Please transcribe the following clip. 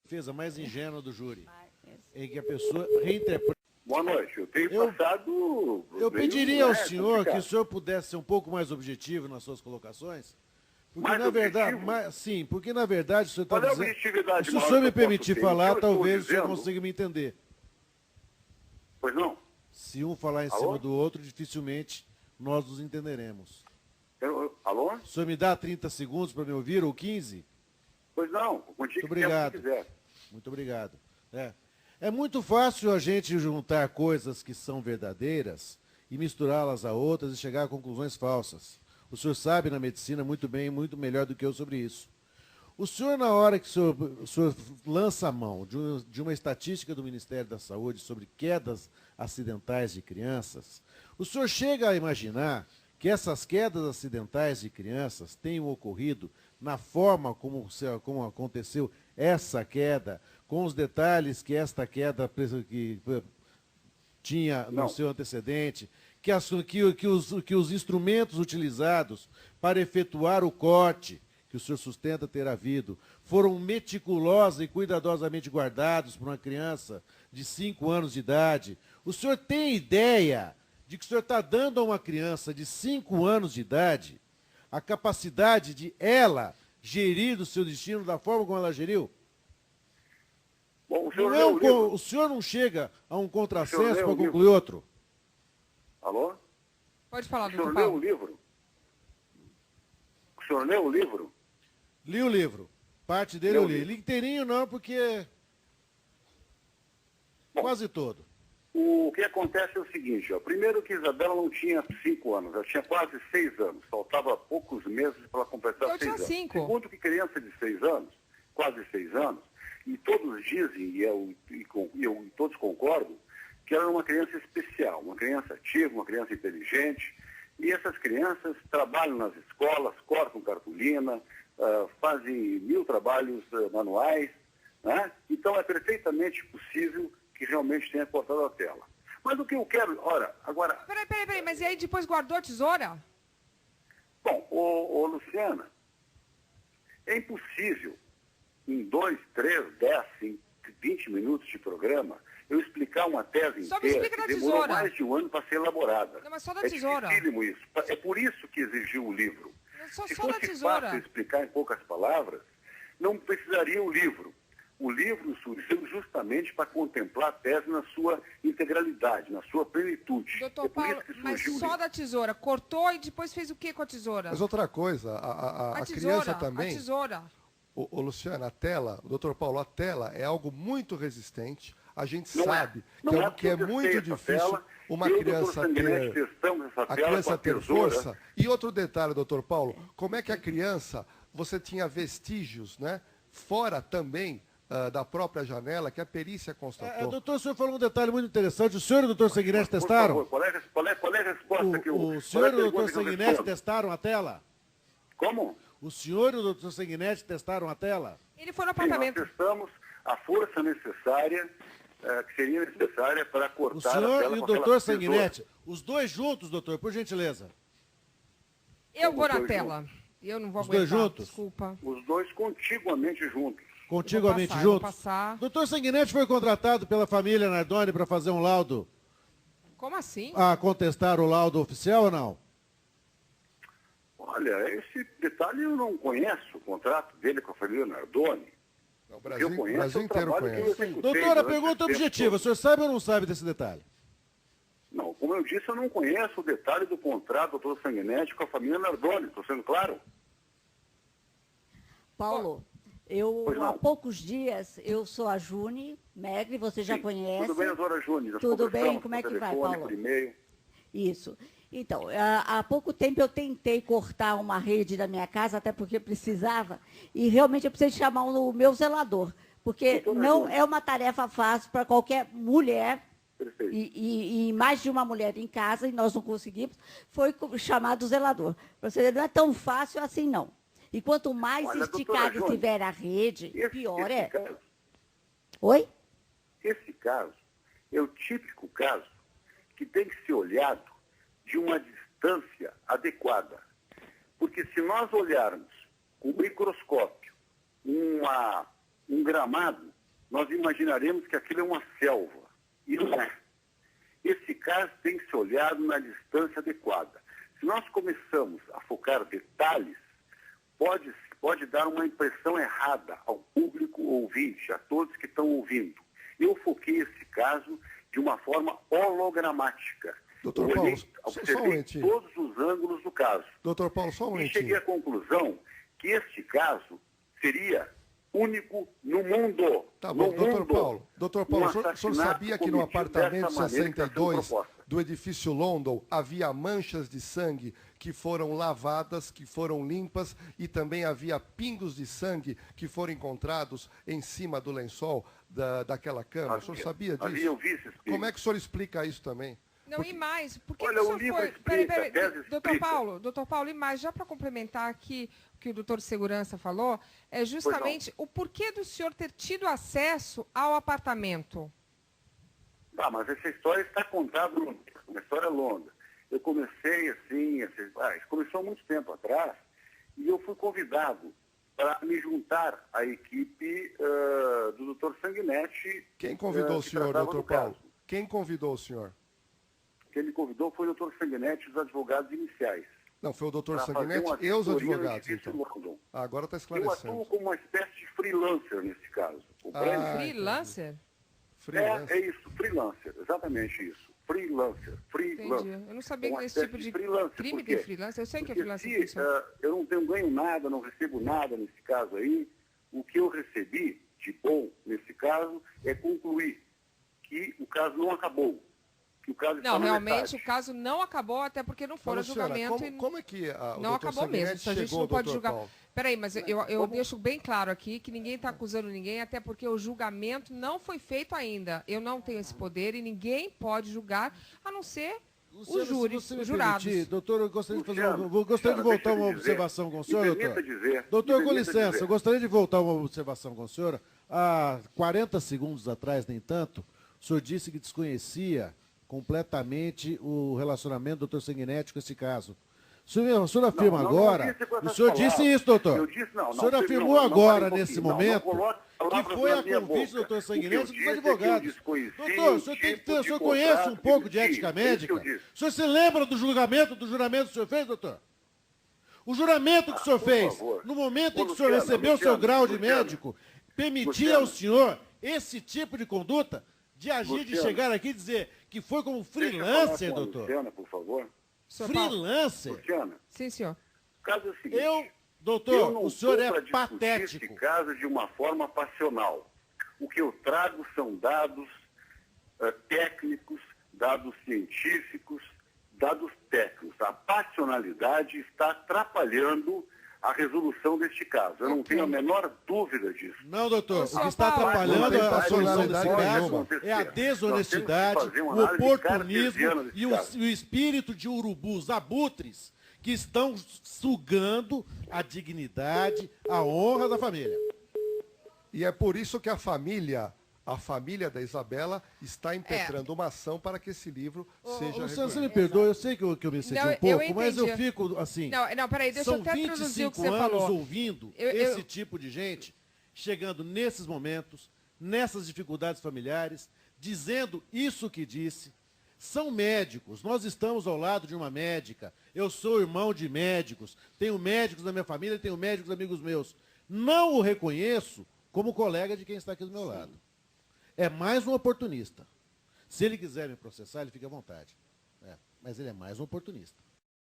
defesa mais ingênua do júri, em que a pessoa reinterpreta. Boa noite. Eu tenho passado... Eu pediria ao senhor que o senhor pudesse ser um pouco mais objetivo nas suas colocações. Porque, mais na verdade, sim, porque, na verdade, o senhor está dizendo... Se o senhor me permitir falar, talvez o senhor consiga me entender. Pois não? Se um falar em cima do outro, dificilmente nós nos entenderemos. Alô? O senhor me dá 30 segundos para me ouvir, ou 15? Pois não, contigo. Muito obrigado. Muito obrigado. É muito fácil a gente juntar coisas que são verdadeiras e misturá-las a outras e chegar a conclusões falsas. O senhor sabe na medicina muito bem, muito melhor do que eu sobre isso. O senhor, na hora que o senhor lança a mão de uma estatística do Ministério da Saúde sobre quedas acidentais de crianças, o senhor chega a imaginar que essas quedas acidentais de crianças tenham ocorrido na forma como aconteceu essa queda, com os detalhes que esta queda tinha no seu antecedente, que os instrumentos utilizados para efetuar o corte, que o senhor sustenta ter havido, foram meticulosa e cuidadosamente guardados por uma criança de 5 anos de idade. O senhor tem ideia de que o senhor está dando a uma criança de 5 anos de idade a capacidade de ela gerir o seu destino da forma como ela geriu? Bom, o senhor não chega a um contrassenso para concluir outro? Alô? Pode falar, doutor Paulo. Paulo. O senhor leu o livro? O senhor leu o livro? Li o livro. Parte dele eu li. Li inteirinho não, porque... Bom, quase todo. O que acontece é o seguinte, primeiro que Isabela não tinha 5 anos, ela tinha quase 6 anos, faltava poucos meses para ela completar 6 anos. 5. Segundo que criança de 6 anos, quase 6 anos, e todos dizem, e todos concordam, que ela era uma criança especial, uma criança ativa, uma criança inteligente, e essas crianças trabalham nas escolas, cortam cartolina, fazem 1000 trabalhos manuais, né? Então é perfeitamente possível que realmente tenha cortado a tela. Mas o que eu quero... agora... Peraí, mas e aí depois guardou a tesoura? Bom, Luciana, é impossível, em 2, 3, 10, 20 minutos de programa, eu explicar uma tese só inteira me explica da que demorou tesoura. mais de 1 ano para ser elaborada. Não, mas só da tesoura. É dificílimo isso. É por isso que exigiu o livro. Só Se da fosse tesoura. fácil explicar em poucas palavras, não precisaria o livro. O livro surgiu justamente para contemplar a tese na sua integralidade, na sua plenitude. Doutor Paulo, mas só da tesoura. Cortou e depois fez o que com a tesoura? Mas outra coisa, a tesoura, criança também... A tesoura. Luciana, a tela, doutor Paulo, a tela é algo muito resistente. A gente sabe que é muito difícil uma criança ter força. E outro detalhe, doutor Paulo, como é que a criança, você tinha vestígios, né, fora também da própria janela, que a perícia constatou. Doutor, o senhor falou um detalhe muito interessante. O senhor e o doutor Sanguinetti testaram? Qual é a resposta que eu... O senhor e o doutor Sanguinetti testaram a tela? Como? O senhor e o doutor Sanguinetti testaram a tela? Ele foi no apartamento. Nós testamos a força necessária, que seria necessária para cortar a tela. O senhor e o doutor Sanguinetti, os dois juntos, doutor, por gentileza. Eu vou na tela. Eu não vou aguentar. Os dois juntos? Desculpa. Os dois contiguamente juntos. Contiguamente juntos? Doutor Sanguinetti foi contratado pela família Nardoni para fazer um laudo? Como assim? A contestar o laudo oficial ou não? Olha, esse detalhe eu não conheço, o contrato dele com a família Nardoni. O Brasil inteiro conhece. Doutora, pergunta objetiva. O senhor sabe ou não sabe desse detalhe? Não, como eu disse, eu não conheço o detalhe do contrato do doutor Sanguinetti com a família Nardoni. Estou sendo claro? Paulo, há poucos dias, eu sou a June Megre, você já conhece. Tudo bem, doutora June. Tudo bem, como é que vai, Paulo? Por e-mail. Isso. Então, há pouco tempo eu tentei cortar uma rede da minha casa, até porque precisava, e realmente eu precisei chamar o meu zelador, porque não é uma tarefa fácil para qualquer mulher, e mais de uma mulher em casa, e nós não conseguimos, foi chamado o zelador. Você não é tão fácil assim, não. E quanto mais esticada estiver a rede, pior é. Oi? Esse caso é o típico caso que tem que ser olhado de uma distância adequada. Porque se nós olharmos com o microscópio um gramado nós imaginaremos que aquilo é uma selva. E não é. Esse caso tem que ser olhado na distância adequada. Se nós começamos a focar detalhes, pode dar uma impressão errada ao público ouvinte, a todos que estão ouvindo. Eu foquei esse caso de uma forma hologramática. Doutor Paulo, só um momentinho. Todos os ângulos do caso. Doutor Paulo, só um momentinho. E cheguei à conclusão que este caso seria único no mundo. Tá bom, doutor Paulo, o senhor sabia que no apartamento 62 do edifício London havia manchas de sangue que foram lavadas, que foram limpas, e também havia pingos de sangue que foram encontrados em cima do lençol daquela cama? O senhor sabia disso? Eu vi esses pingos. Como é que o senhor explica isso também? Não, e mais, porque olha, o senhor foi... Peraí, doutor Paulo, e mais, já para complementar aqui o que o doutor de segurança falou, é justamente o porquê do senhor ter tido acesso ao apartamento. Ah, mas essa história está contada, uma história longa. Eu comecei assim, isso começou há muito tempo atrás, e eu fui convidado para me juntar à equipe do doutor Sanguinetti. Quem convidou o senhor, doutor Paulo? Quem convidou o senhor? Quem me convidou foi o doutor Sanguinetti e os advogados iniciais. Não, foi o doutor Sanguinetti e os advogados, então. Agora está esclarecendo. Eu atuo como uma espécie de freelancer nesse caso. Freelancer? É isso, freelancer, exatamente isso. Freelancer. Entendi. Eu não sabia que esse tipo de crime tem freelancer. Eu sei que é freelancer. Eu não ganho nada, não recebo nada nesse caso aí. O que eu recebi de bom nesse caso é concluir que o caso não acabou. Que o caso não, realmente o caso não acabou, até porque não foram julgamento. Como é que não acabou mesmo? Se a gente não pode julgar. Peraí, mas eu deixo bem claro aqui que ninguém está acusando ninguém, até porque o julgamento não foi feito ainda. Eu não tenho esse poder e ninguém pode julgar, a não ser os júris, os jurados. Permitir, doutor, eu gostaria de voltar uma observação com o senhor, doutor. Doutor, com licença, eu gostaria de voltar uma observação com o senhor. Há 40 segundos atrás, nem tanto, o senhor disse que desconhecia completamente o relacionamento do doutor Sanguinetti com esse caso. O senhor afirma agora... O senhor disse isso, doutor. O senhor afirmou agora, nesse momento, que foi a convite do doutor Sanguinetti dos advogados. Doutor, o senhor conhece um pouco de ética médica? O senhor se lembra do juramento que o senhor fez, doutor? O juramento que o senhor fez, no momento em que o senhor recebeu o seu grau de médico, permitia ao senhor esse tipo de conduta? De agir, de chegar aqui e dizer que foi como freelancer, doutor. Luciana, por favor. Freelancer? Luciana. Sim, senhor. O caso é o seguinte. Doutor, o senhor é patético. Esse caso de uma forma passional. O que eu trago são dados técnicos, dados científicos, dados técnicos. A passionalidade está atrapalhando a resolução deste caso. Eu não tenho a menor dúvida disso. Não, doutor. O que está atrapalhando a solução desse caso é a desonestidade, o oportunismo e o espírito de urubus abutres que estão sugando a dignidade, a honra da família. E é por isso que a família da Isabela está impetrando uma ação para que esse livro seja reconhecido. Você me perdoa, eu sei que eu me excedi um pouco, mas eu fico assim... Não, peraí, deixa eu até traduzir o que você falou. São 25 anos ouvindo esse tipo de gente, chegando nesses momentos, nessas dificuldades familiares, dizendo isso que disse. São médicos, nós estamos ao lado de uma médica, eu sou irmão de médicos, tenho médicos na minha família, tenho médicos amigos meus. Não o reconheço como colega de quem está aqui do meu lado. É mais um oportunista. Se ele quiser me processar, ele fica à vontade. Mas ele é mais um oportunista.